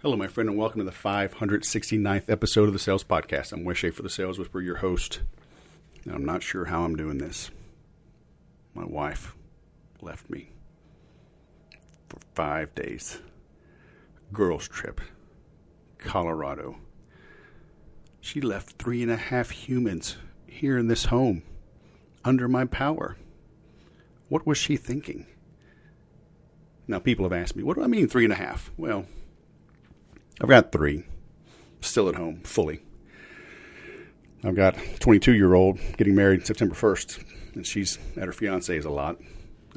Hello, my friend, and welcome to the 569th episode of the Sales Podcast. I'm Weiche for the Sales Whisperer, your host. And I'm not sure how I'm doing this. My wife left me for 5 days. Girls trip, Colorado. She left 3.5 humans here in this home, under my power. What was she thinking? Now, people have asked me, what do I mean 3.5? Well, I've got 3 still at home, fully. I've got a 22-year-old getting married September 1st, and she's at her fiance's a lot.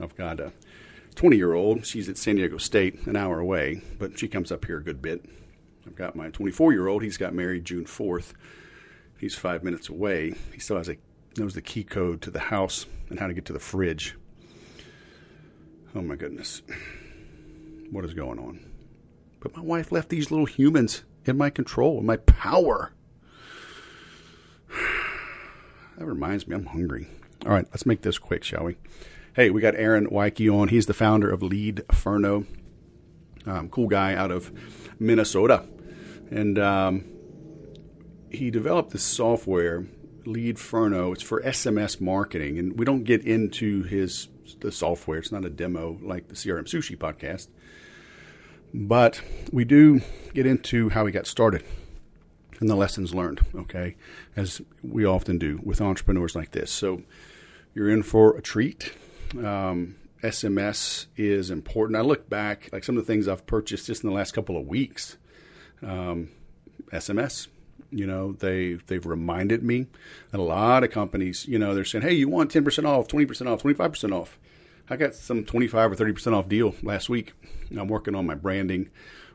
I've got a 20-year-old. She's at San Diego State, an hour away, but she comes up here a good bit. I've got my 24-year-old. He's got married June 4th. He's 5 minutes away. He still knows the key code to the house and how to get to the fridge. Oh, my goodness. What is going on? But my wife left these little humans in my control, in my power. That reminds me, I'm hungry. All right, let's make this quick, shall we? Hey, we got Aaron Weiche on. He's the founder of Leadferno. Cool guy out of Minnesota. And he developed this software, Leadferno. It's for SMS marketing. And we don't get into the software. It's not a demo like the CRM Sushi podcast. But we do get into how he got started and the lessons learned, okay, as we often do with entrepreneurs like this. So you're in for a treat. SMS is important. I look back, like some of the things I've purchased just in the last couple of weeks. SMS, they've reminded me that a lot of companies, they're saying, hey, you want 10% off, 20% off, 25% off. I got some 25 or 30% off deal last week. I'm working on my branding,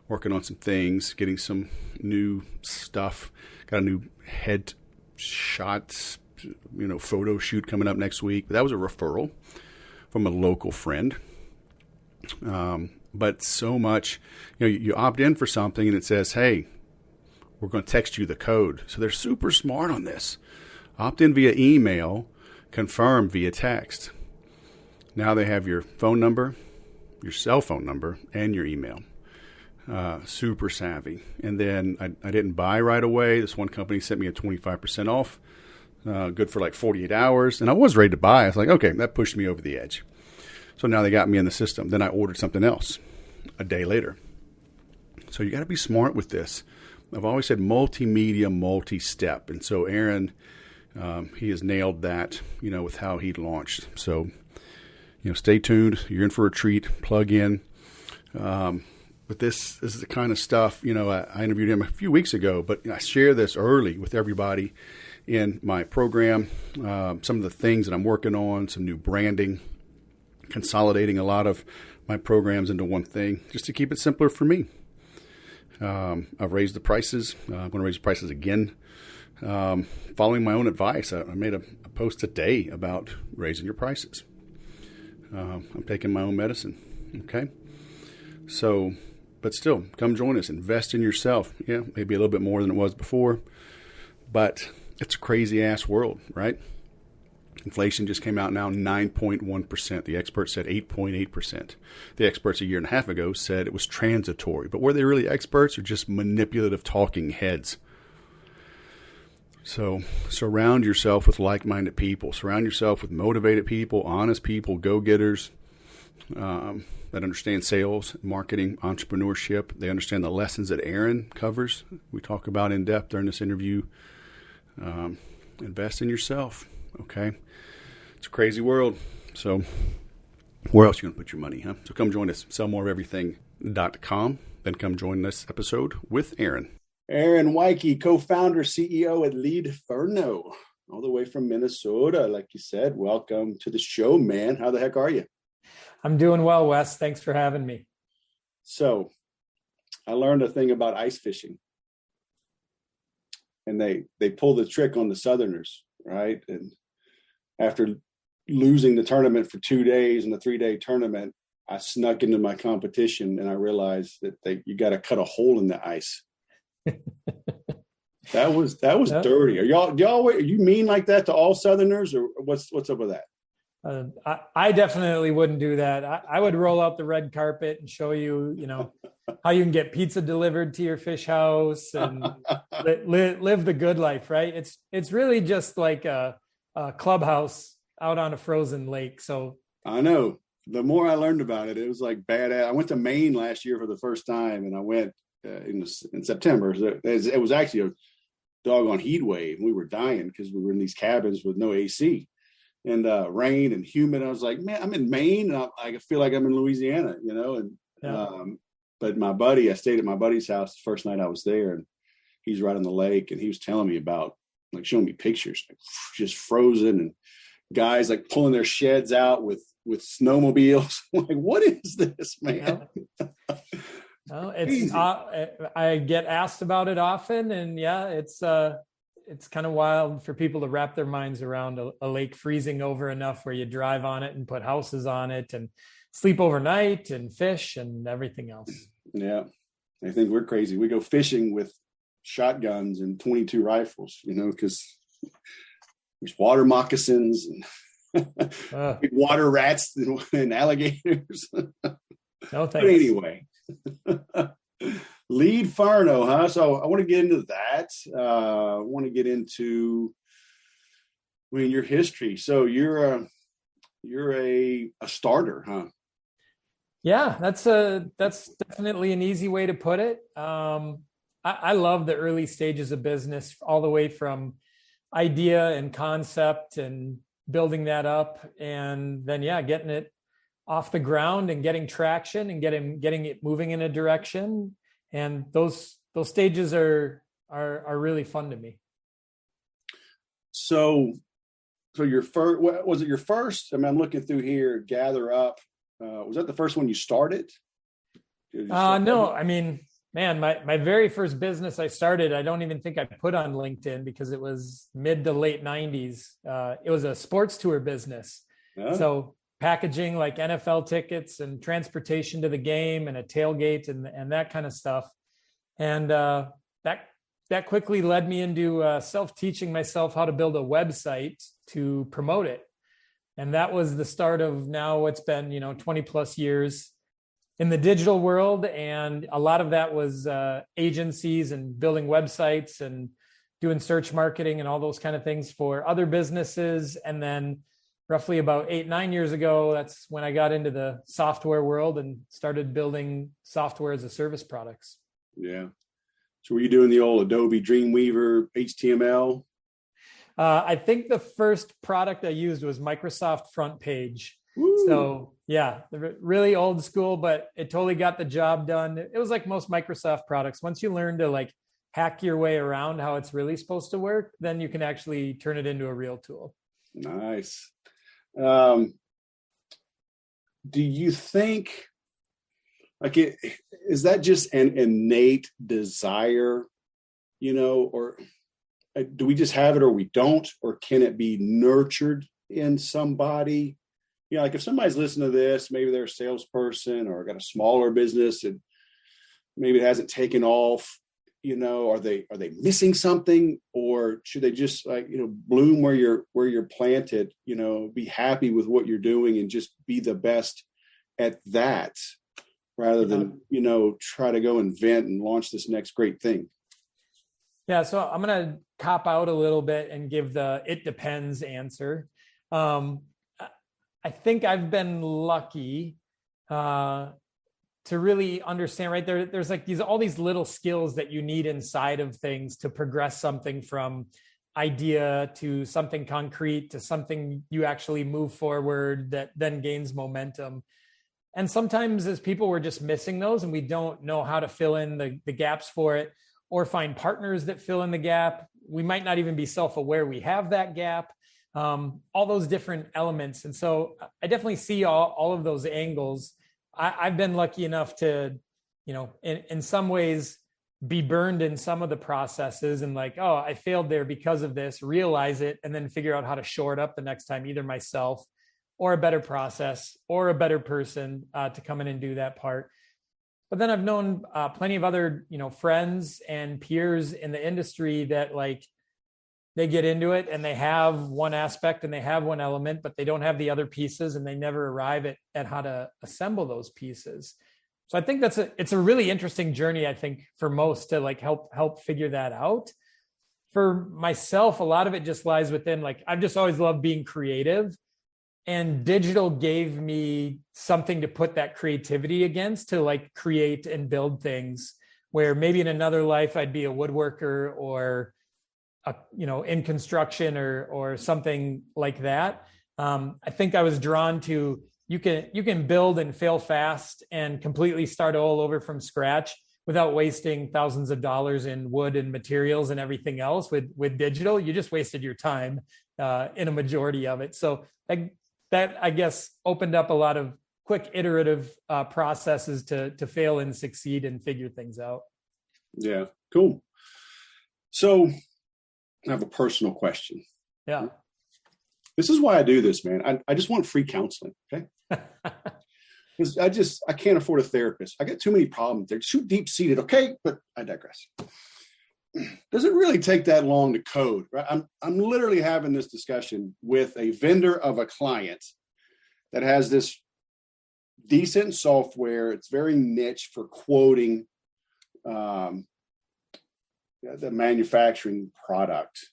working on some things, getting some new stuff. Got a new head shots, photo shoot coming up next week. But that was a referral from a local friend. But so much, you opt in for something and it says, hey, we're going to text you the code. So they're super smart on this. Opt in via email, confirm via text. Now they have your phone number, your cell phone number, and your email. Super savvy. And then I didn't buy right away. This one company sent me a 25% off, good for like 48 hours. And I was ready to buy. I was like, okay, that pushed me over the edge. So now they got me in the system. Then I ordered something else a day later. So you got to be smart with this. I've always said multimedia, multi-step. And so Aaron, he has nailed that, with how he launched. So stay tuned. You're in for a treat. Plug in. But this is the kind of stuff, I interviewed him a few weeks ago, but I share this early with everybody in my program. Some of the things that I'm working on, some new branding, consolidating a lot of my programs into one thing just to keep it simpler for me. I've raised the prices. I'm going to raise the prices again. Following my own advice, I made a post today about raising your prices. I'm taking my own medicine. Okay. So, but still, come join us. Invest in yourself. Yeah, maybe a little bit more than it was before, but it's a crazy ass world, right? Inflation just came out now, 9.1%. The experts said 8.8%. The experts a year and a half ago said it was transitory, but were they really experts or just manipulative talking heads? So surround yourself with like-minded people. Surround yourself with motivated people, honest people, go-getters that understand sales, marketing, entrepreneurship. They understand the lessons that Aaron covers. We talk about in depth during this interview. Invest in yourself, okay? It's a crazy world. So where else are you going to put your money, huh? So come join us, sellmoreofeverything.com. Then come join this episode with Aaron. Aaron Weiche, co-founder, CEO at Leadferno, all the way from Minnesota. Like you said, welcome to the show, man. How the heck are you? I'm doing well, Wes. Thanks for having me. So I learned a thing about ice fishing. And they pull the trick on the Southerners, right? And after losing the tournament for 2 days in the 3-day tournament, I snuck into my competition and I realized that you got to cut a hole in the ice. That was dirty. Are you mean like that to all Southerners, or what's up with that? I definitely wouldn't do that. I would roll out the red carpet and show you, how you can get pizza delivered to your fish house and live the good life, right? It's really just like a clubhouse out on a frozen lake. So I know. The more I learned about it, it was like badass. I went to Maine last year for the first time, and I went in September. It was actually a doggone heat wave. We were dying because we were in these cabins with no AC and rain and humid. I was like, man, I'm in Maine, and I feel like I'm in Louisiana, And yeah. but I stayed at my buddy's house the first night I was there, and he's right on the lake, and he was telling me about, like, showing me pictures, like, just frozen, and guys like pulling their sheds out with snowmobiles. I'm like, what is this, man? Yeah. Well, I get asked about it often, and yeah, it's kind of wild for people to wrap their minds around a lake freezing over enough where you drive on it and put houses on it and sleep overnight and fish and everything else. Yeah, I think we're crazy. We go fishing with shotguns and 22 rifles, because there's water moccasins and big water rats and alligators. No thanks. But anyway, Leadferno, huh? So I want to get into that. I want to get into, your history. So you're a starter, huh? Yeah, that's definitely an easy way to put it. I love the early stages of business, all the way from idea and concept and building that up, and then getting it off the ground and getting traction and getting it moving in a direction. And those stages are really fun to me. So your first, was it your first? I mean, I'm looking through here, Gather Up. Was that the first one you started? No, I mean, man, my very first business I started, I don't even think I put on LinkedIn because it was mid to late 90s. It was a sports tour business. Oh. So packaging like NFL tickets and transportation to the game and a tailgate and that kind of stuff. And that quickly led me into self-teaching myself how to build a website to promote it. And that was the start of now what's been, 20 plus years in the digital world. And a lot of that was agencies and building websites and doing search marketing and all those kind of things for other businesses. And then roughly about 8-9 years ago, that's when I got into the software world and started building software as a service products. Yeah. So were you doing the old Adobe Dreamweaver HTML? I think the first product I used was Microsoft Front Page. Woo. So yeah, really old school, but it totally got the job done. It was like most Microsoft products. Once you learn to like hack your way around how it's really supposed to work, then you can actually turn it into a real tool. Nice. Do you think, is that just an innate desire, or do we just have it or we don't, or can it be nurtured in somebody? Like if somebody's listening to this, maybe they're a salesperson or got a smaller business and maybe it hasn't taken off, are they missing something, or should they just bloom where you're planted, be happy with what you're doing and just be the best at that rather than, try to go invent and launch this next great thing? Yeah. So I'm going to cop out a little bit and give the "it depends" answer. I think I've been lucky to really understand, right? There's like all these little skills that you need inside of things to progress something from idea to something concrete to something you actually move forward that then gains momentum. And sometimes as people, we're just missing those and we don't know how to fill in the gaps for it or find partners that fill in the gap. We might not even be self-aware we have that gap. All those different elements. And so I definitely see all of those angles. I've been lucky enough to, in some ways be burned in some of the processes and like, oh, I failed there because of this, realize it, and then figure out how to shore it up the next time, either myself or a better process or a better person to come in and do that part. But then I've known plenty of other, friends and peers in the industry that like, they get into it and they have one aspect and they have one element, but they don't have the other pieces, and they never arrive at how to assemble those pieces. So I think it's a really interesting journey, I think, for most to like help figure that out. For myself, a lot of it just lies within, like, I've just always loved being creative, and digital gave me something to put that creativity against, to like create and build things where maybe in another life I'd be a woodworker or in construction or something like that. I think I was drawn to, you can build and fail fast and completely start all over from scratch without wasting thousands of dollars in wood and materials and everything else. With digital, you just wasted your time in a majority of it. So that I guess opened up a lot of quick iterative processes to fail and succeed and figure things out. Yeah, cool. So I have a personal question. Yeah. This is why I do this, man. I just want free counseling. Okay. Because I can't afford a therapist. I got too many problems. They're too deep seated. Okay. But I digress. Does it really take that long to code? Right? I'm literally having this discussion with a vendor of a client that has this decent software. It's very niche for quoting the manufacturing product.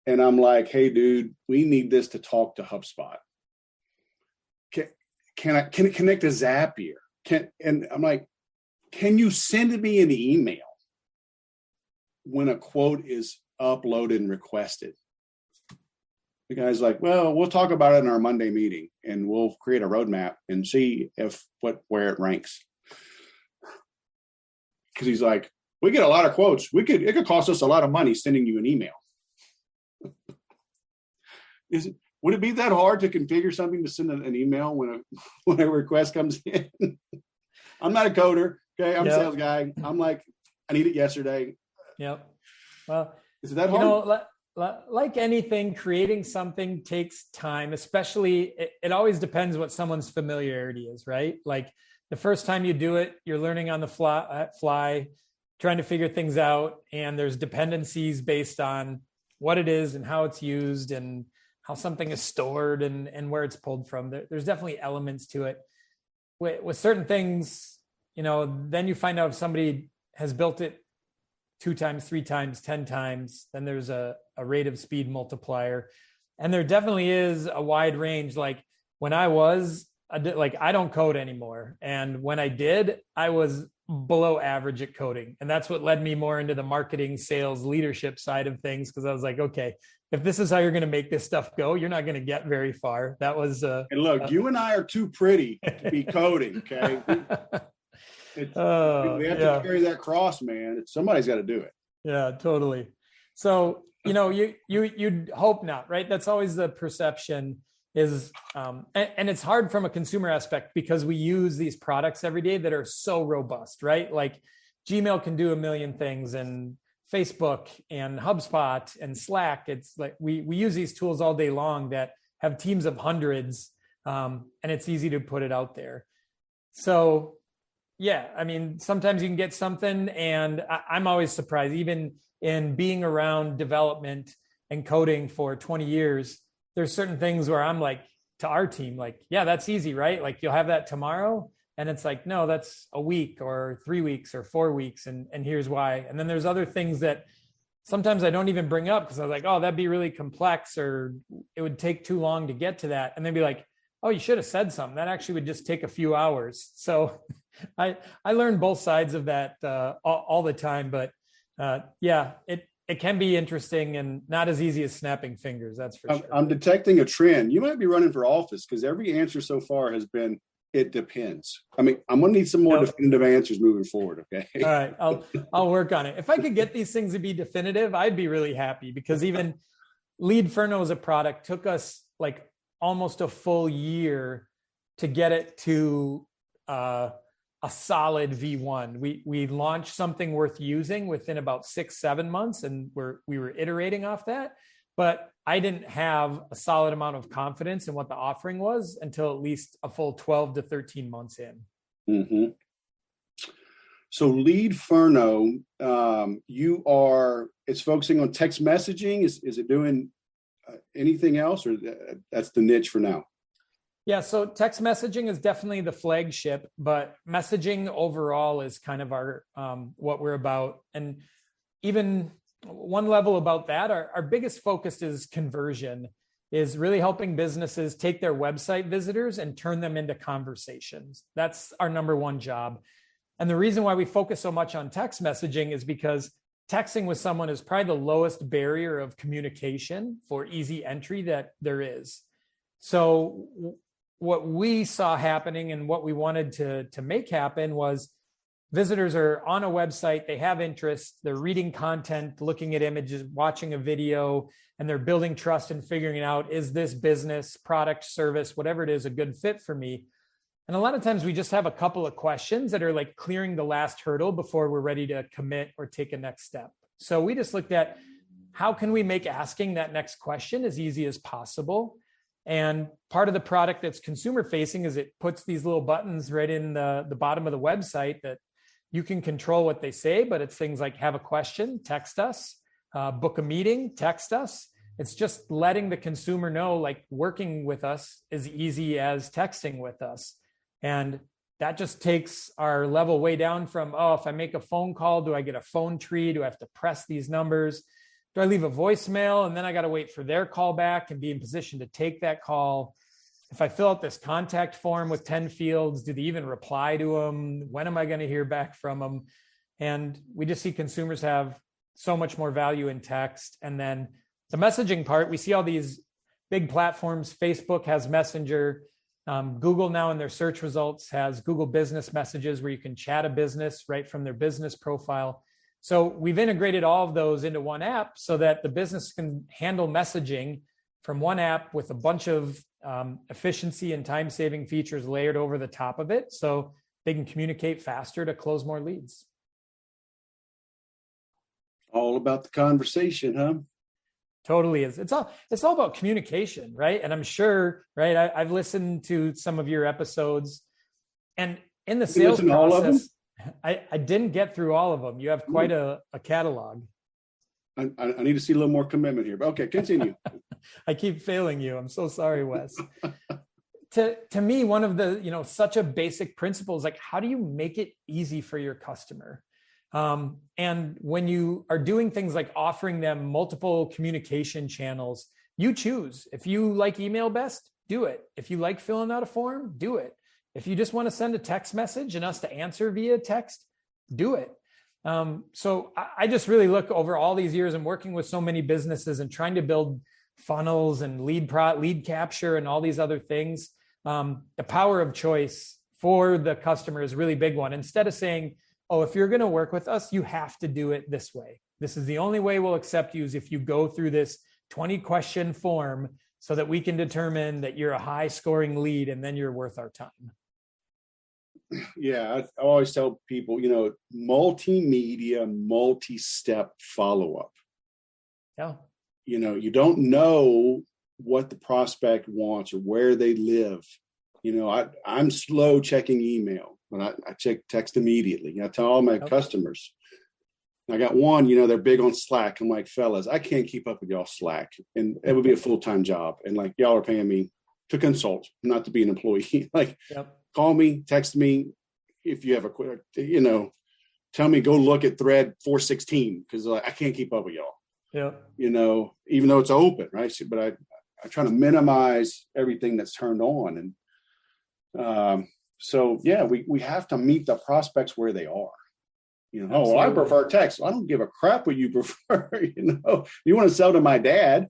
And I'm like, hey, dude, we need this to talk to HubSpot. Can it connect to Zapier? And I'm like, can you send me an email when a quote is uploaded and requested? The guy's like, well, we'll talk about it in our Monday meeting and we'll create a roadmap and see where it ranks. Because he's like, we get a lot of quotes. It could cost us a lot of money sending you an email. Would it be that hard to configure something to send an email when a request comes in? I'm not a coder. Okay. I'm a sales guy. I'm like, I need it yesterday. Yep. Well, is it that hard? Like anything, creating something takes time, especially it always depends what someone's familiarity is, right? Like the first time you do it, you're learning on the fly, trying to figure things out. And there's dependencies based on what it is and how it's used and how something is stored and where it's pulled from. There's definitely elements to it. With certain things, then you find out if somebody has built it 2 times, 3 times, 10 times, then there's a rate of speed multiplier. And there definitely is a wide range. Like when I don't code anymore. And when I did, I was below average at coding. And that's what led me more into the marketing, sales, leadership side of things. Cause I was like, okay, if this is how you're going to make this stuff go, you're not going to get very far. That was, and look, you and I are too pretty to be coding. Okay. We have to carry that cross, man. Somebody's got to do it. Yeah, totally. So, you'd hope not, right? That's always the perception is, and it's hard from a consumer aspect because we use these products every day that are so robust, right? Like Gmail can do a million things and Facebook and HubSpot and Slack. It's like we use these tools all day long that have teams of hundreds, and it's easy to put it out there. So yeah, I mean, sometimes you can get something, and I'm always surprised, even in being around development and coding for 20 years, there's certain things where I'm like, to our team, like, yeah, that's easy, right? Like you'll have that tomorrow. And it's like, no, that's a week or 3 weeks or 4 weeks. And here's why. And then there's other things that sometimes I don't even bring up because I was like, oh, that'd be really complex or it would take too long to get to that. And they'd be like, oh, you should have said something. That actually would just take a few hours. So I learn both sides of that all the time. But yeah, it can be interesting and not as easy as snapping fingers. That's for sure. I'm detecting a trend. You might be running for office because every answer so far has been, it depends. I mean, I'm going to need some more definitive answers moving forward. Okay. All right. I'll work on it. If I could get these things to be definitive, I'd be really happy because even Leadferno as a product took us like almost a full year to get it to a solid V1. We launched something worth using within about 6-7 months, and we were iterating off that. But I didn't have a solid amount of confidence in what the offering was until at least a full 12 to 13 months in. Mm-hmm. So Leadferno, it's focusing on text messaging. Is it doing anything else, or that's the niche for now? Yeah, so text messaging is definitely the flagship, but messaging overall is kind of our what we're about. And even one level about that, our biggest focus is conversion, is really helping businesses take their website visitors and turn them into conversations. That's our number one job. And the reason why we focus so much on text messaging is because texting with someone is probably the lowest barrier of communication for easy entry that there is. So what we saw happening and what we wanted to make happen was visitors are on a website, they have interest, they're reading content, looking at images, watching a video, and they're building trust and figuring out, is this business, product, service, whatever it is, a good fit for me? And a lot of times we just have a couple of questions that are like clearing the last hurdle before we're ready to commit or take a next step. So we just looked at how can we make asking that next question as easy as possible. And part of the product that's consumer facing is it puts these little buttons right in the bottom of the website that you can control what they say, but it's things like have a question, text us, book a meeting, text us. It's just letting the consumer know, like, working with us is easy as texting with us. And that just takes our level way down from, oh, if I make a phone call, do I get a phone tree? Do I have to press these numbers? Do I leave a voicemail and then I got to wait for their call back and be in position to take that call? If I fill out this contact form with 10 fields, do they even reply to them? When am I going to hear back from them? And we just see consumers have so much more value in text. And then the messaging part, we see all these big platforms. Facebook has Messenger. Google now in their search results has Google Business Messages where you can chat a business right from their business profile. So we've integrated all of those into one app so that the business can handle messaging from one app with a bunch of efficiency and time-saving features layered over the top of it so they can communicate faster to close more leads. All about the conversation, huh? Totally is. It's all about communication, right? And I'm sure, right? I've listened to some of your episodes, and in the sales process, I didn't get through all of them. You have quite a catalog. I need to see a little more commitment here, but okay, continue. I keep failing you. I'm so sorry, Wes. To me, one of the, such a basic principle is like, how do you make it easy for your customer? And when you are doing things like offering them multiple communication channels, you choose. If you like email best, do it. If you like filling out a form, do it. If you just want to send a text message and us to answer via text, do it. So I just really look over all these years and working with so many businesses and trying to build funnels and lead capture and all these other things. The power of choice for the customer is a really big one. Instead of saying, oh, if you're going to work with us, you have to do it this way. This is the only way we'll accept you is if you go through this 20-question form so that we can determine that you're a high-scoring lead and then you're worth our time. Yeah, I always tell people, multimedia, multi-step follow-up. Yeah. You don't know what the prospect wants or where they live. I'm slow checking email, but I check text immediately. I tell all my customers. I got one, they're big on Slack. I'm like, fellas, I can't keep up with y'all Slack. And it would be a full-time job. And like, y'all are paying me to consult, not to be an employee. Call me, text me if you have tell me, go look at thread 416 because I can't keep up with y'all. Yeah. Even though it's open, right? But I try to minimize everything that's turned on. And so, yeah, we have to meet the prospects where they are. I prefer text. I don't give a crap what you prefer. You want to sell to my dad,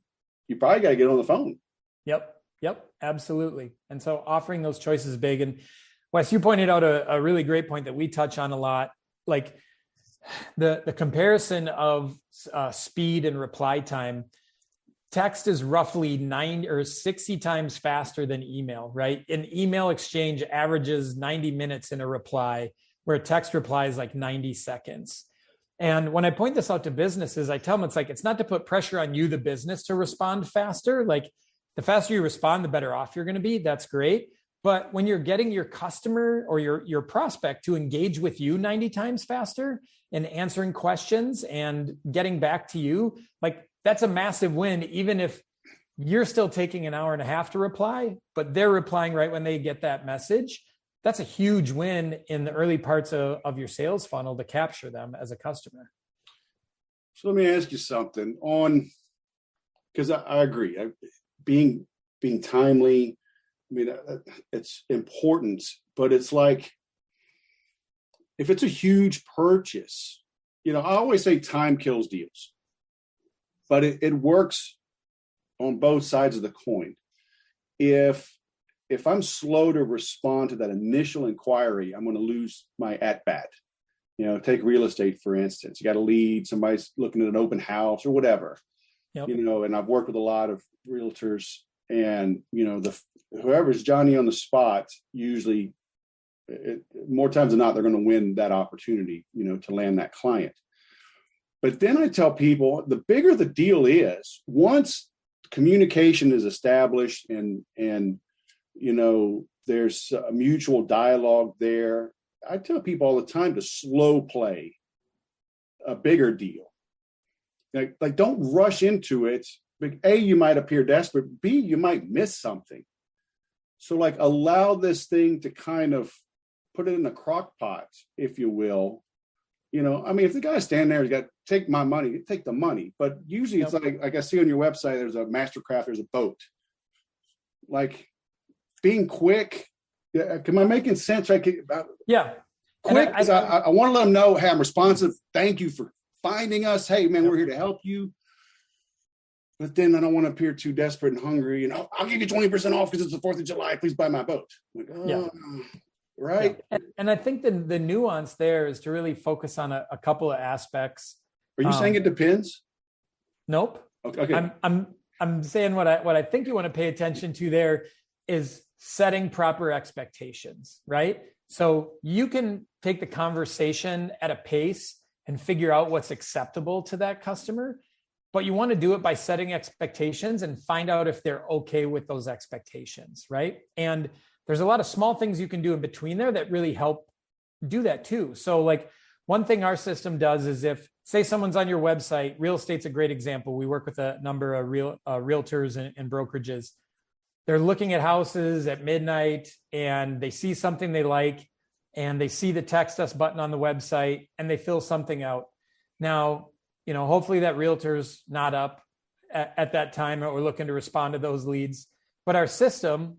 you probably got to get on the phone. Yep, absolutely. And so offering those choices is big. And Wes, you pointed out a really great point that we touch on a lot, like the comparison of speed and reply time. Text is roughly 90 or 60 times faster than email, right? An email exchange averages 90 minutes in a reply, where a text reply is like 90 seconds. And when I point this out to businesses, I tell them it's not to put pressure on you, the business, to respond faster. Like, the faster you respond, the better off you're going to be. That's great. But when you're getting your customer or your prospect to engage with you 90 times faster and answering questions and getting back to you, like that's a massive win, even if you're still taking an hour and a half to reply, but they're replying right when they get that message. That's a huge win in the early parts of your sales funnel to capture them as a customer. So let me ask you something because I agree. Being timely, I mean, it's important, but it's like, if it's a huge purchase, I always say time kills deals, but it works on both sides of the coin. If I'm slow to respond to that initial inquiry, I'm going to lose my at bat. Take real estate, for instance. You got a lead, somebody's looking at an open house or whatever, Yep. And I've worked with a lot of realtors, and, whoever's Johnny on the spot, usually more times than not, they're going to win that opportunity, to land that client. But then I tell people, the bigger the deal is, once communication is established and there's a mutual dialogue there, I tell people all the time to slow play a bigger deal. Like don't rush into it. A, you might appear desperate. B, you might miss something. So like allow this thing to kind of put it in a crock pot, if you will. If the guy's standing there, he's got take my money, take the money. But usually it's like I see on your website, there's a Mastercraft, there's a boat. Like being quick. Am I making sense? Yeah. Quick, because I want to let them know, hey, I'm responsive. Thank you for finding us. Hey, man, we're here to help you. But then I don't want to appear too desperate and hungry. I'll give you 20% off because it's the 4th of July. Please buy my boat. I'm like, right. Yeah. And I think the nuance there is to really focus on a couple of aspects. Are you saying it depends? Nope. Okay. I'm saying what I think you want to pay attention to there is setting proper expectations, right? So you can take the conversation at a pace and figure out what's acceptable to that customer, but you want to do it by setting expectations and find out if they're okay with those expectations, right? And there's a lot of small things you can do in between there that really help do that too. So like one thing our system does is if, say someone's on your website, real estate's a great example. We work with a number of realtors and brokerages. They're looking at houses at midnight and they see something they like and they see the text us button on the website and they fill something out. Now, hopefully that realtor's not up at that time or looking to respond to those leads. But our system,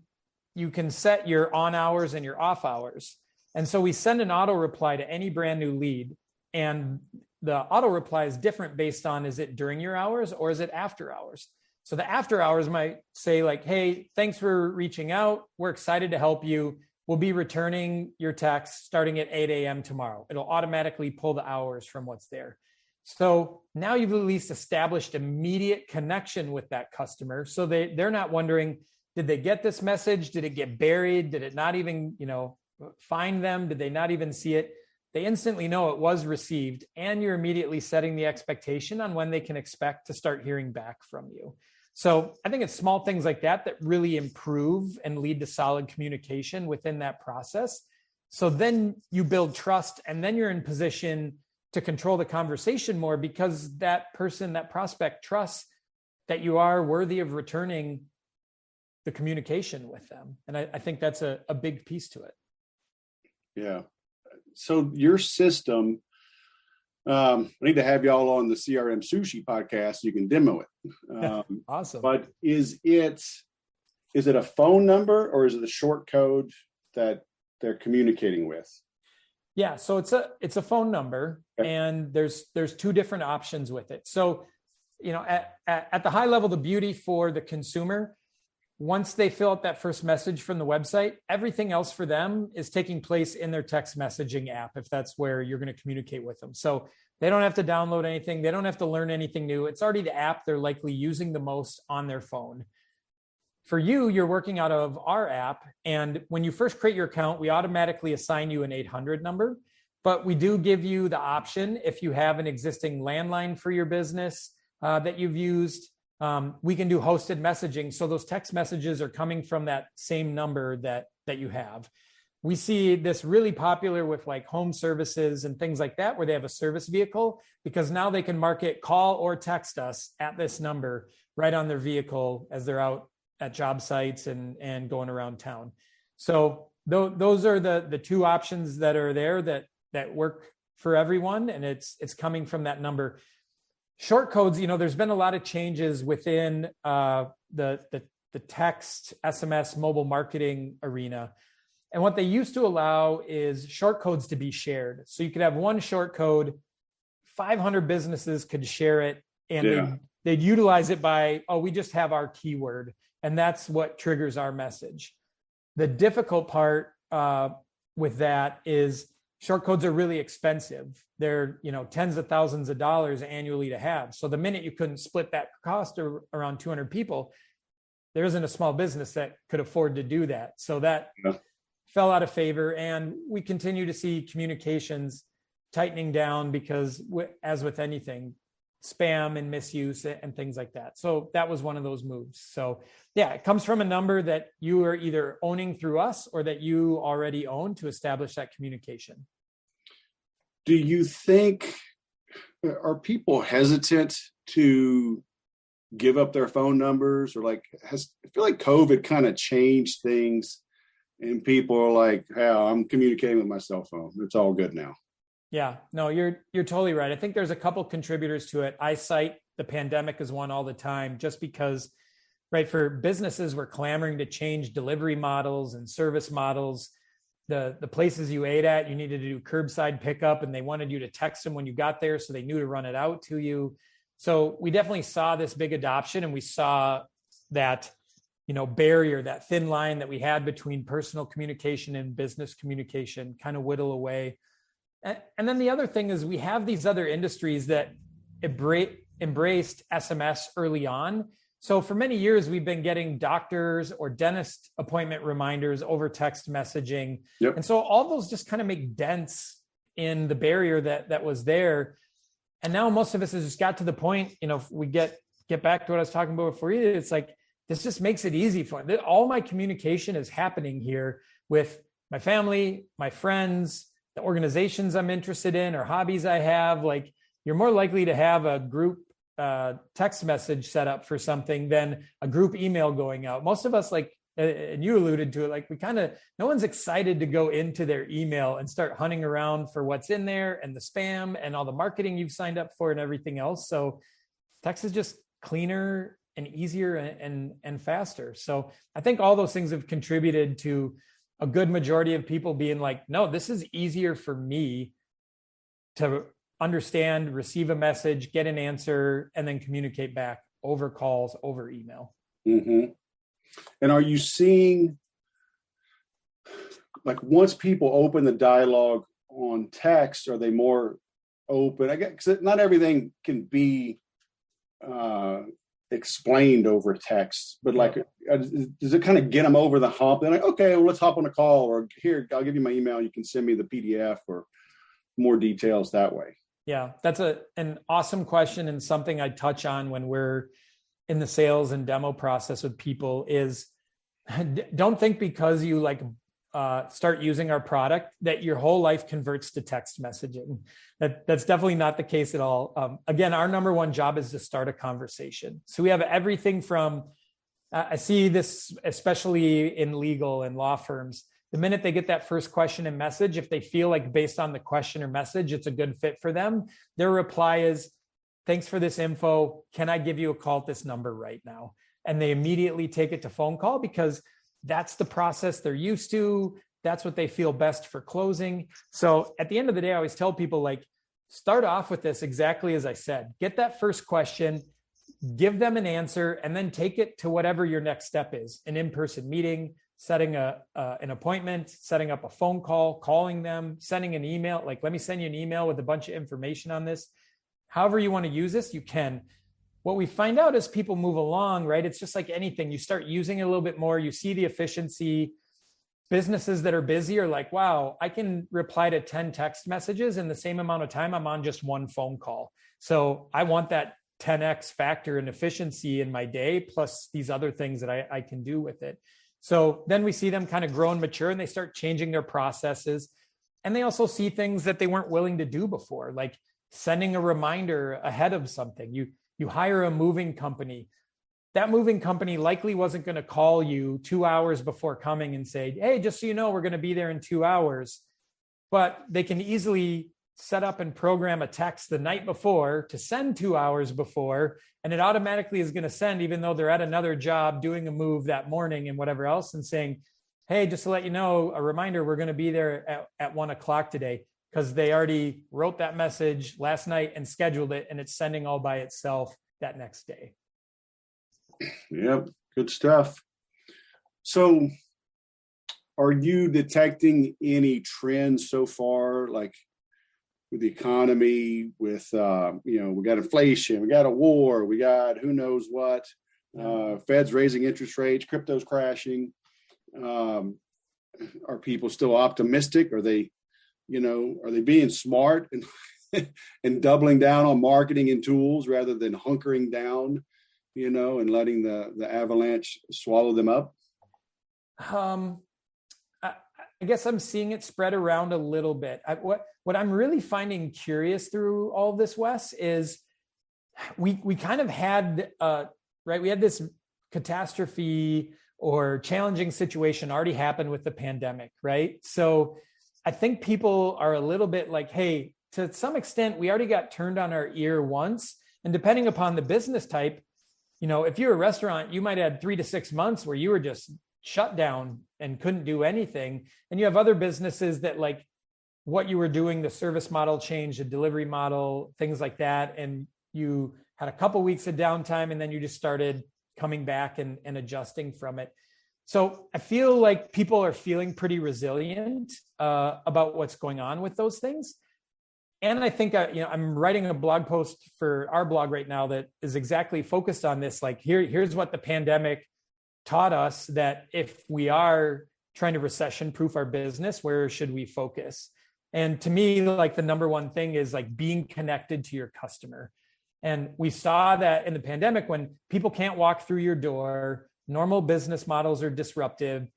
you can set your on hours and your off hours. And so we send an auto reply to any brand new lead. And the auto reply is different based on, is it during your hours or is it after hours? So the after hours might say like, hey, thanks for reaching out. We're excited to help you. We'll be returning your text starting at 8 a.m. tomorrow. It'll automatically pull the hours from what's there. So now you've at least established immediate connection with that customer. So they're not wondering, did they get this message? Did it get buried? Did it not even, find them? Did they not even see it? They instantly know it was received, and you're immediately setting the expectation on when they can expect to start hearing back from you. So I think it's small things like that really improve and lead to solid communication within that process. So then you build trust, and then you're in position to control the conversation more because that person, that prospect trusts that you are worthy of returning the communication with them. And I think that's a big piece to it. Yeah. So your system, I need to have y'all on the CRM Sushi podcast. So you can demo it. Awesome. But is it a phone number or is it a short code that they're communicating with? Yeah. So it's a phone number, okay. And there's two different options with it. So, at the high level, the beauty for the consumer, once they fill out that first message from the website, everything else for them is taking place in their text messaging app, if that's where you're going to communicate with them. So they don't have to download anything. They don't have to learn anything new. It's already the app they're likely using the most on their phone. For you, you're working out of our app. And when you first create your account, we automatically assign you an 800 number. But we do give you the option, if you have an existing landline for your business that you've used, we can do hosted messaging. So those text messages are coming from that same number that that you have. We see this really popular with like home services and things like that, where they have a service vehicle, because now they can market call or text us at this number right on their vehicle as they're out at job sites and going around town. So those are the two options that are there that work for everyone. And it's coming from that number. Short codes, there's been a lot of changes within the text, SMS, mobile marketing arena. And what they used to allow is short codes to be shared. So you could have one short code, 500 businesses could share it, and they'd utilize it by, we just have our keyword. And that's what triggers our message. The difficult part with that is short codes are really expensive. They're, tens of thousands of dollars annually to have. So the minute you couldn't split that cost around 200 people, there isn't a small business that could afford to do that. So that fell out of favor. And we continue to see communications tightening down because, as with anything, spam and misuse and things like that. So that was one of those moves. So yeah, it comes from a number that you are either owning through us or that you already own to establish that communication. Do you think, are people hesitant to give up their phone numbers, or I feel like COVID kind of changed things and people are like, hey, I'm communicating with my cell phone. It's all good now. Yeah, no, you're totally right. I think there's a couple contributors to it. I cite the pandemic as one all the time, just because, right, for businesses, we're clamoring to change delivery models and service models. The places you ate at, you needed to do curbside pickup, and they wanted you to text them when you got there so they knew to run it out to you. So we definitely saw this big adoption, and we saw that, barrier, that thin line that we had between personal communication and business communication kind of whittle away. And then the other thing is we have these other industries that embraced SMS early on. So for many years, we've been getting doctors or dentist appointment reminders over text messaging. Yep. And so all those just kind of make dents in the barrier that was there. And now most of us has just got to the point, if we get back to what I was talking about before, it's like, this just makes it easy for me. All my communication is happening here with my family, my friends, the organizations I'm interested in or hobbies I have. Like, you're more likely to have a group text message set up for something than a group email going out. Most of us, and you alluded to it, no one's excited to go into their email and start hunting around for what's in there and the spam and all the marketing you've signed up for and everything else. So text is just cleaner and easier and faster. So I think all those things have contributed to a good majority of people being like, no, this is easier for me to understand, receive a message, get an answer, and then communicate back over calls, over email. Mm-hmm. And are you seeing, once people open the dialogue on text, are they more open? I guess not everything can be explained over text, but does it kind of get them over the hump? They're like, okay, well, let's hop on a call, or here, I'll give you my email. You can send me the PDF or more details that way. Yeah, that's an awesome question, and something I touch on when we're in the sales and demo process with people is, don't think because you start using our product that your whole life converts to text messaging. That's definitely not the case at all. Again, our number one job is to start a conversation. So we have everything from, I see this especially in legal and law firms, the minute they get that first question and message, if they feel like based on the question or message, it's a good fit for them, their reply is, thanks for this info. Can I give you a call at this number right now? And they immediately take it to phone call because that's the process they're used to. That's what they feel best for closing. So at the end of the day, I always tell people, start off with this exactly as I said. Get that first question, give them an answer, and then take it to whatever your next step is. An in-person meeting, setting an appointment, setting up a phone call, calling them, sending an email. Let me send you an email with a bunch of information on this. However you want to use this, you can. What we find out as people move along, right? It's just like anything. You start using it a little bit more. You see the efficiency. Businesses that are busy are like, wow, I can reply to 10 text messages in the same amount of time I'm on just one phone call. So I want that 10x factor in efficiency in my day, plus these other things that I can do with it. So then we see them kind of grow and mature, and they start changing their processes. And they also see things that they weren't willing to do before, like sending a reminder ahead of something. You hire a moving company. That moving company likely wasn't going to call you 2 hours before coming and say, hey, just so you know, we're going to be there in 2 hours. But they can easily set up and program a text the night before to send 2 hours before, and it automatically is going to send, even though they're at another job doing a move that morning and whatever else, and saying, hey, just to let you know, a reminder, we're going to be there at 1 o'clock today, because they already wrote that message last night and scheduled it, and it's sending all by itself that next day. Yep, good stuff. So are you detecting any trends so far, like with the economy, with, we got inflation, we got a war, we got who knows what, Fed's raising interest rates, crypto's crashing. Are people still optimistic? Are they being smart and and doubling down on marketing and tools rather than hunkering down, and letting the avalanche swallow them up? I guess I'm seeing it spread around a little bit. What I'm really finding curious through all this, Wes, is we kind of had we had this catastrophe or challenging situation already happen with the pandemic, right? So I think people are a little bit like, hey, to some extent, we already got turned on our ear once. And depending upon the business type, if you're a restaurant, you might have had 3 to 6 months where you were just shut down and couldn't do anything. And you have other businesses that, like, what you were doing, the service model changed, the delivery model, things like that. And you had a couple weeks of downtime, and then you just started coming back and adjusting from it. So I feel like people are feeling pretty resilient about what's going on with those things. And I think I'm writing a blog post for our blog right now that is exactly focused on this. Like, here's what the pandemic taught us, that if we are trying to recession-proof our business, where should we focus? And to me, like, the number one thing is like being connected to your customer. And we saw that in the pandemic, when people can't walk through your door, normal business models are disruptive.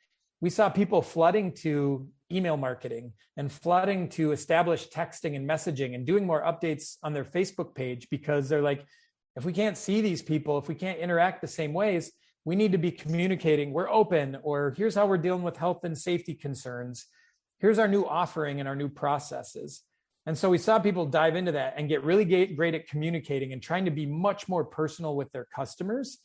We saw people flooding to email marketing and flooding to established texting and messaging and doing more updates on their Facebook page, because they're like, if we can't see these people, if we can't interact the same ways, we need to be communicating. We're open, or here's how we're dealing with health and safety concerns. Here's our new offering and our new processes. And so we saw people dive into that and get really great at communicating and trying to be much more personal with their customers.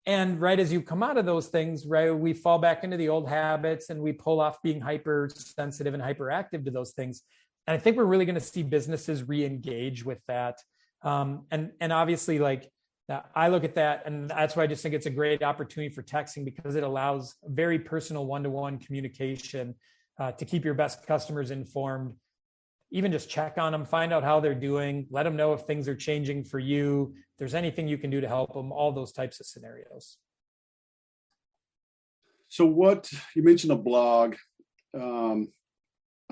And right as you come out of those things, right, we fall back into the old habits and we pull off being hypersensitive and hyperactive to those things. And I think we're really going to see businesses re-engage with that. And obviously, like, I look at that, and that's why I just think it's a great opportunity for texting, because it allows very personal one-to-one communication to keep your best customers informed. Even just check on them, find out how they're doing, let them know if things are changing for you, if there's anything you can do to help them, all those types of scenarios. So what, you mentioned a blog. I'm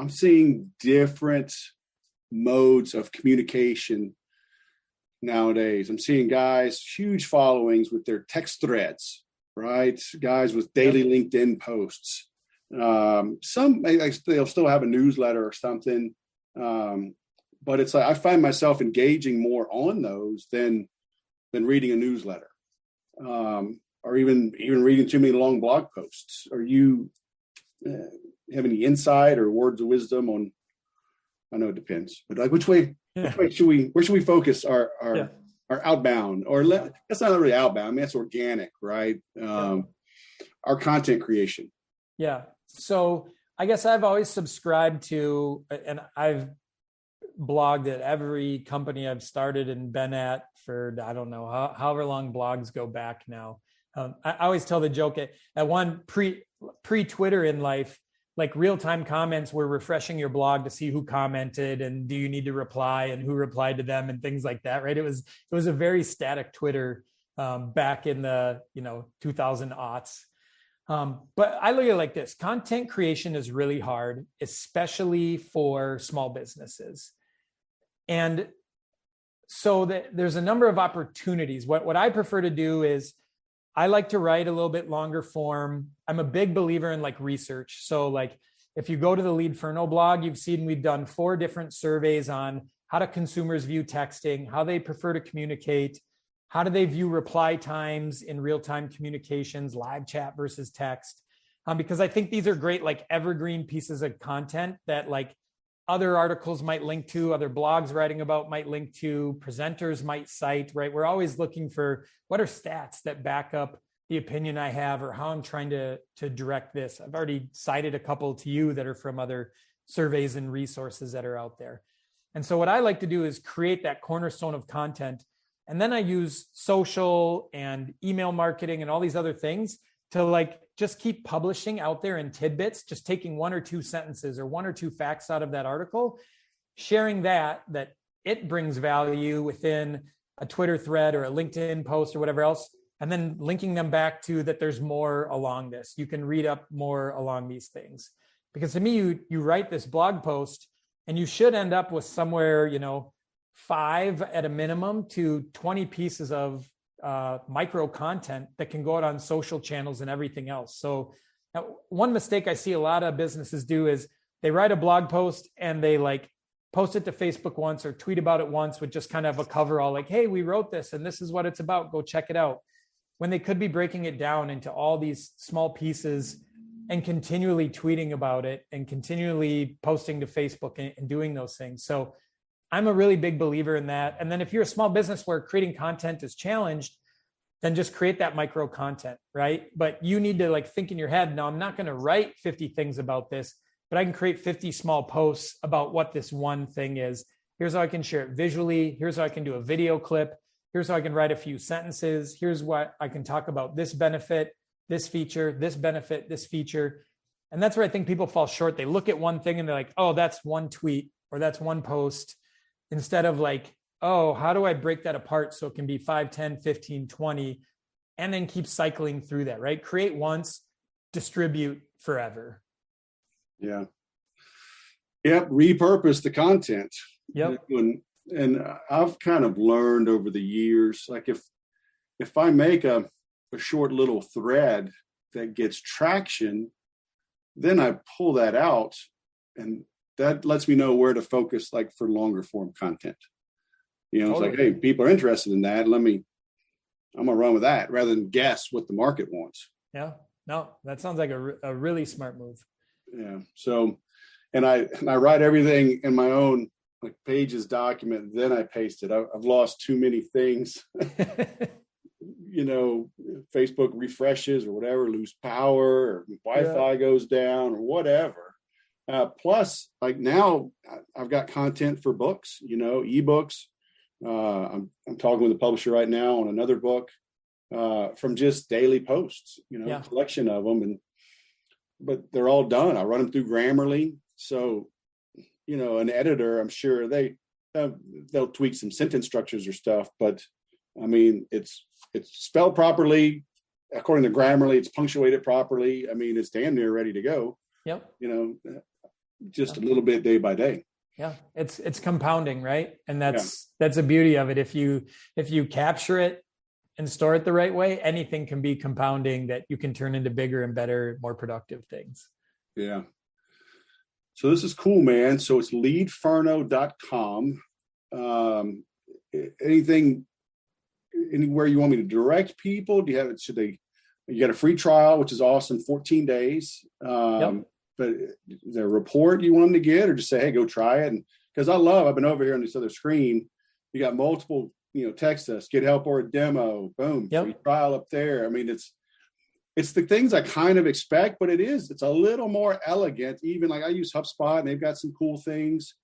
seeing different modes of communication nowadays. I'm seeing guys, huge followings with their text threads, right? Guys with daily LinkedIn posts. Some, they'll still have a newsletter or something. But it's like, I find myself engaging more on those than reading a newsletter, or even reading too many long blog posts. Are you have any insight or words of wisdom on? I know it depends, but like, where should we focus our outbound, or that's not really outbound. I mean, that's organic, right? Our content creation. Yeah. So I guess I've always subscribed to, and I've blogged at every company I've started and been at for, I don't know, however long blogs go back now. I always tell the joke at one pre-Twitter in life, like, real-time comments were refreshing your blog to see who commented and do you need to reply and who replied to them and things like that, right? It was a very static Twitter back in the 2000 aughts. But I look at it like this: content creation is really hard, especially for small businesses. And so there's a number of opportunities. What I prefer to do is I like to write a little bit longer form. I'm a big believer in like research. So like if you go to the Leadferno blog, you've seen we've done 4 different surveys on how do consumers view texting, how they prefer to communicate, how do they view reply times in real-time communications, live chat versus text. Because I think these are great, like evergreen pieces of content that like other articles might link to, other blogs writing about might link to, presenters might cite, right? We're always looking for what are stats that back up the opinion I have or how I'm trying to direct this. I've already cited a couple to you that are from other surveys and resources that are out there. And so what I like to do is create that cornerstone of content. And then I use social and email marketing and all these other things to like just keep publishing out there in tidbits, just taking 1 or 2 sentences or 1 or 2 facts out of that article, sharing that it brings value within a Twitter thread or a LinkedIn post or whatever else, and then linking them back to that there's more along this. You can read up more along these things. Because to me, you write this blog post and you should end up with somewhere, 5 at a minimum to 20 pieces of micro content that can go out on social channels and everything else. So now, one mistake I see a lot of businesses do is they write a blog post and they like post it to Facebook once or tweet about it once with just kind of a cover all like, hey, we wrote this and this is what it's about. Go check it out. When they could be breaking it down into all these small pieces and continually tweeting about it and continually posting to Facebook and doing those things. So I'm a really big believer in that. And then if you're a small business where creating content is challenged, then just create that micro content, right? But you need to like think in your head, no, I'm not going to write 50 things about this, but I can create 50 small posts about what this one thing is. Here's how I can share it visually. Here's how I can do a video clip. Here's how I can write a few sentences. Here's what I can talk about this benefit, this feature, this benefit, this feature. And that's where I think people fall short. They look at one thing and they're like, oh, that's one tweet or that's one post. Instead of like, oh, how do I break that apart so it can be 5, 10, 15, 20, and then keep cycling through that, right? Create once, distribute forever. Yeah. Yep. Repurpose the content. Yep. And I've kind of learned over the years, like if I make a short little thread that gets traction, then I pull that out and that lets me know where to focus, like for longer form content. It's like, hey, people are interested in that. I'm going to run with that rather than guess what the market wants. Yeah, no, that sounds like a really smart move. Yeah. So, and I write everything in my own like Pages document. Then I paste it. I've lost too many things. Facebook refreshes or whatever, lose power or Wi-Fi goes down or whatever. Plus, like now I've got content for books, ebooks. I'm talking with a publisher right now on another book from just daily posts, collection of them. But they're all done. I run them through Grammarly. So, an editor, I'm sure they'll tweak some sentence structures or stuff. But I mean, it's spelled properly. According to Grammarly, it's punctuated properly. I mean, it's damn near ready to go. Yep. Just a little bit day by day. Yeah. It's compounding, right? And that's the beauty of it. If you capture it and store it the right way, anything can be compounding that you can turn into bigger and better, more productive things. Yeah. So this is cool, man. So it's leadferno.com. Anywhere you want me to direct people? Do you have it? You got a free trial, which is awesome, 14 days. But the report you want them to get, or just say, hey, go try it. And because I've been over here on this other screen, you got multiple, text us, get help or a demo, boom, free trial up there. I mean, it's the things I kind of expect, but it's a little more elegant. Even like I use HubSpot and they've got some cool things.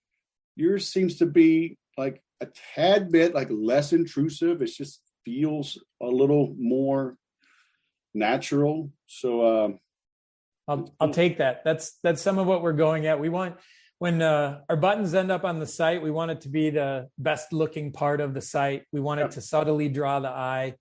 Yours seems to be like a tad bit like less intrusive. It just feels a little more natural. So, I'll take that. That's some of what we're going at. We want, when our buttons end up on the site, we want it to be the best looking part of the site. We want it to subtly draw the eye,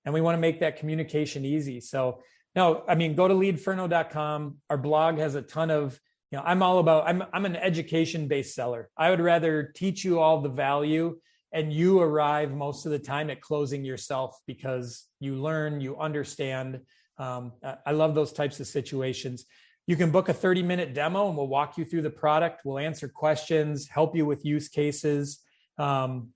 and we want to make that communication easy. So no, I mean, go to leadferno.com. Our blog has a ton of, I'm an education-based seller. I would rather teach you all the value and you arrive most of the time at closing yourself because you learn, you understand. I love those types of situations. You can book a 30-minute demo and we'll walk you through the product. We'll answer questions, help you with use cases. Love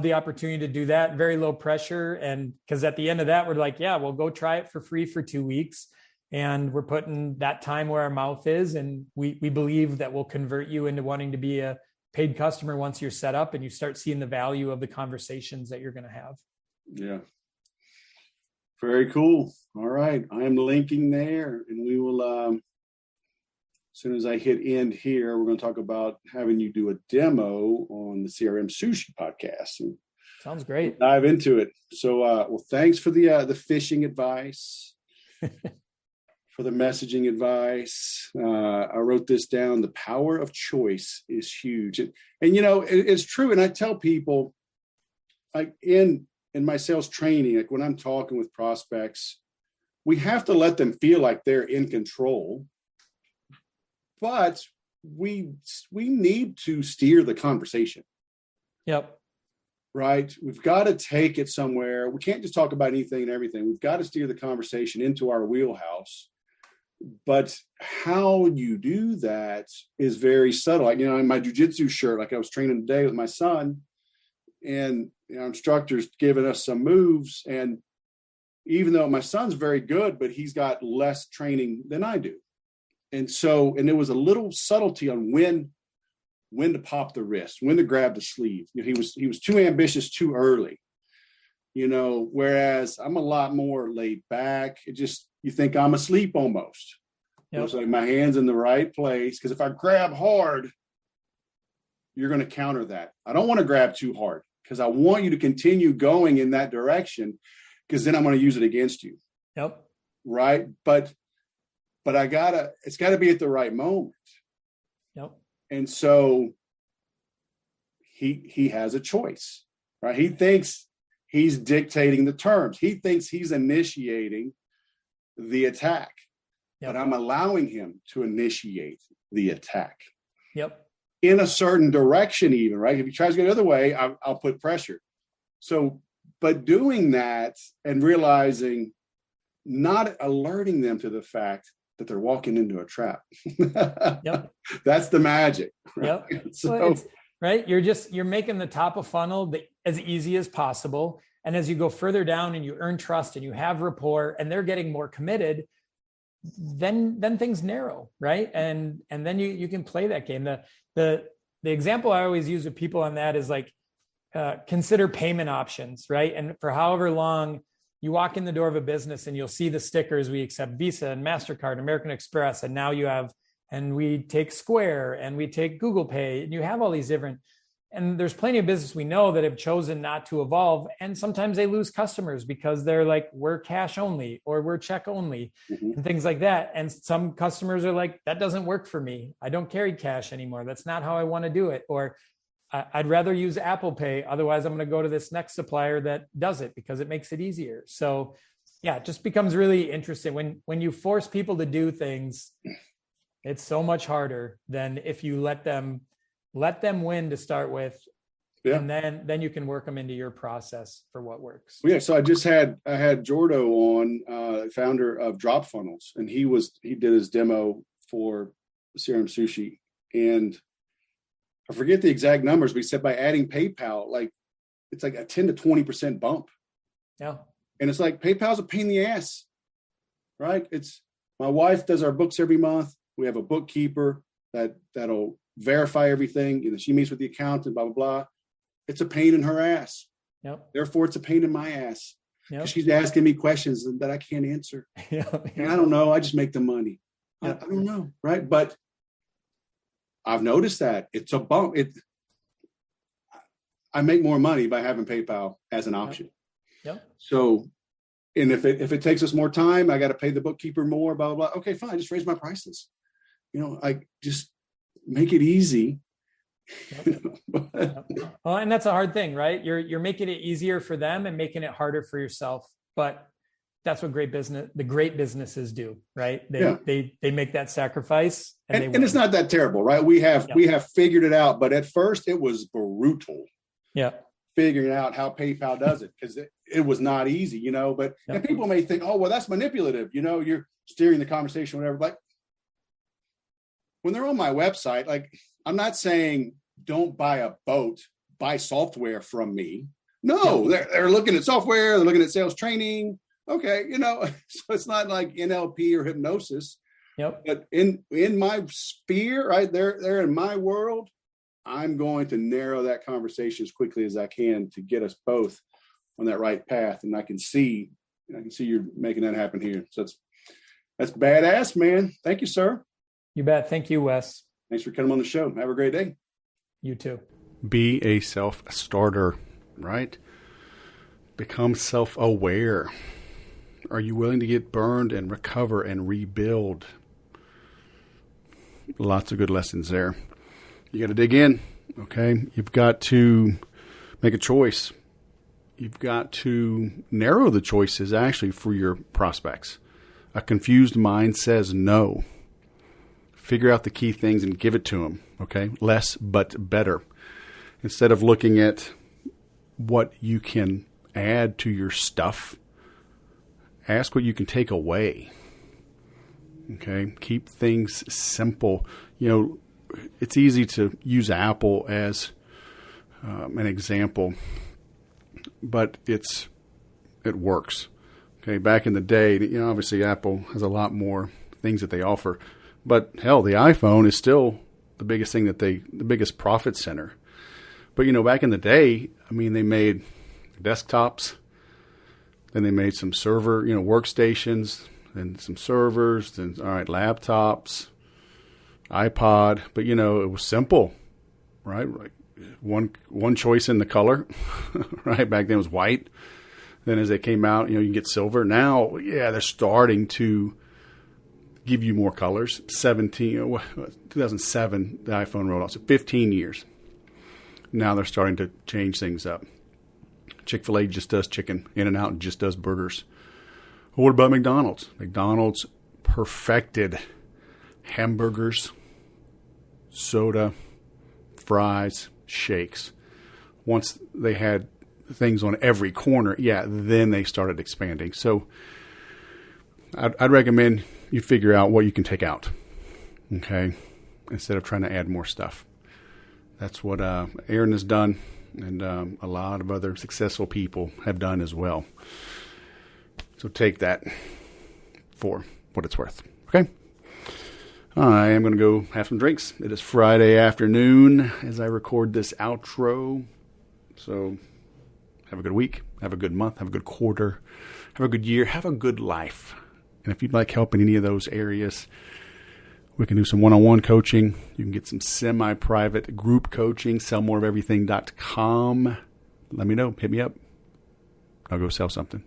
the opportunity to do that. Very low pressure. And because at the end of that, we're like, yeah, we'll go try it for free for 2 weeks. And we're putting that time where our mouth is. And we believe that we'll convert you into wanting to be a paid customer once you're set up and you start seeing the value of the conversations that you're going to have. Yeah. Very cool. All right. I'm linking there, and we will, as soon as I hit end here, we're going to talk about having you do a demo on the CRM Sushi podcast. And sounds great. Dive into it. So, well, thanks for the fishing advice, for the messaging advice. I wrote this down. The power of choice is huge. And it's true. And I tell people, like in my sales training, like when I'm talking with prospects, we have to let them feel like they're in control, but we need to steer the conversation. Yep. Right. We've got to take it somewhere. We can't just talk about anything and everything. We've got to steer the conversation into our wheelhouse. But how you do that is very subtle. Like, in my jujitsu shirt, like I was training today with my son, and instructors giving us some moves. And even though my son's very good, but he's got less training than I do. And there was a little subtlety on when to pop the wrist, when to grab the sleeve. He was too ambitious too early, whereas I'm a lot more laid back. You think I'm asleep almost. Yep. It's like my hand's in the right place. Because if I grab hard, you're going to counter that. I don't want to grab too hard because I want you to continue going in that direction, because then I'm going to use it against you. Yep. Right. But it's got to be at the right moment. Yep. And so he has a choice, right? He thinks he's dictating the terms. He thinks he's initiating the attack, but I'm allowing him to initiate the attack. Yep. In a certain direction, even, right? If he tries to go the other way, I'll put pressure. So, but doing that and realizing, not alerting them to the fact that they're walking into a trap. Yep. That's the magic. Right? Yep. So, right. You're making the top of funnel as easy as possible. And as you go further down and you earn trust and you have rapport and they're getting more committed, then things narrow, right? And then you can play that game. The example I always use with people on that is like, consider payment options, right? And for however long you walk in the door of a business and you'll see the stickers, we accept Visa and MasterCard, American Express, and now and we take Square and we take Google Pay, and you have all these different, and there's plenty of business we know that have chosen not to evolve. And sometimes they lose customers because they're like, we're cash only or we're check only, and things like that. And some customers are like, that doesn't work for me. I don't carry cash anymore. That's not how I want to do it. Or I'd rather use Apple Pay. Otherwise, I'm going to go to this next supplier that does it because it makes it easier. So yeah, it just becomes really interesting when you force people to do things. It's so much harder than if you let them win to start with. Yeah. And then you can work them into your process for what works. Yeah. So I had Jordo on, founder of Drop Funnels, and he did his demo for CRM Sushi, and I forget the exact numbers, but he said by adding PayPal, it's like a 10 to 20% bump. Yeah. And it's like, PayPal's a pain in the ass, right? My wife does our books every month. We have a bookkeeper that'll verify everything. She meets with the accountant, blah, blah, blah. It's a pain in her ass. Yep. Therefore, it's a pain in my ass. Yep. She's asking me questions that I can't answer. Yep. And I don't know. I just make the money. Yep. I don't know, right? But I've noticed that it's a bump. I make more money by having PayPal as an option. Yep. So, and if it takes us more time, I got to pay the bookkeeper more, blah, blah, blah. Okay, fine. Just raise my prices. I just make it easy. Yep. Well, and that's a hard thing, right? You're making it easier for them and making it harder for yourself. But that's what the great businesses do, right? They make that sacrifice, and it's not that terrible, right? We have figured it out, but at first it was brutal. Yeah. figuring out how PayPal does it, because it was not easy, you know. But and people may think, oh, well, that's manipulative. You know, you're steering the conversation, whatever. Like when they're on my website, like I'm not saying don't buy a boat, buy software from me. No, they're looking at software, they're looking at sales training. Okay, you know, so it's not like NLP or hypnosis. Yep. But in my sphere, right there in my world, I'm going to narrow that conversation as quickly as I can to get us both on that right path. And I can see you're making that happen here. So that's badass, man. Thank you, sir. You bet. Thank you, Wes. Thanks for coming on the show. Have a great day. You too. Be a self-starter, right? Become self-aware. Are you willing to get burned and recover and rebuild? Lots of good lessons there. You got to dig in, okay? You've got to make a choice. You've got to narrow the choices, actually, for your prospects. A confused mind says no. Figure out the key things and give it to them, okay? Less but better. Instead of looking at what you can add to your stuff, ask what you can take away. Okay, keep things simple. You know, it's easy to use Apple as an example, but it works. Okay, back in the day, you know, obviously Apple has a lot more things that they offer, but hell, the iPhone is still the biggest thing the biggest profit center. But you know, back in the day, I mean, they made desktops. Then they made some server, workstations, then some servers, then, all right, laptops, iPod. But, it was simple, right? One choice in the color, right? Back then it was white. Then as they came out, you can get silver. Now, they're starting to give you more colors. 2007, the iPhone rolled out, so 15 years. Now they're starting to change things up. Chick-fil-A just does chicken. In-N-Out just does burgers. What about McDonald's? McDonald's perfected hamburgers, soda, fries, shakes. Once they had things on every corner, then they started expanding. So I'd recommend you figure out what you can take out, okay, instead of trying to add more stuff. That's what Aaron has done. And a lot of other successful people have done as well. So take that for what it's worth. Okay? I am going to go have some drinks. It is Friday afternoon as I record this outro. So have a good week. Have a good month. Have a good quarter. Have a good year. Have a good life. And if you'd like help in any of those areas, we can do some one-on-one coaching. You can get some semi-private group coaching, sellmoreofeverything.com. Let me know. Hit me up. I'll go sell something.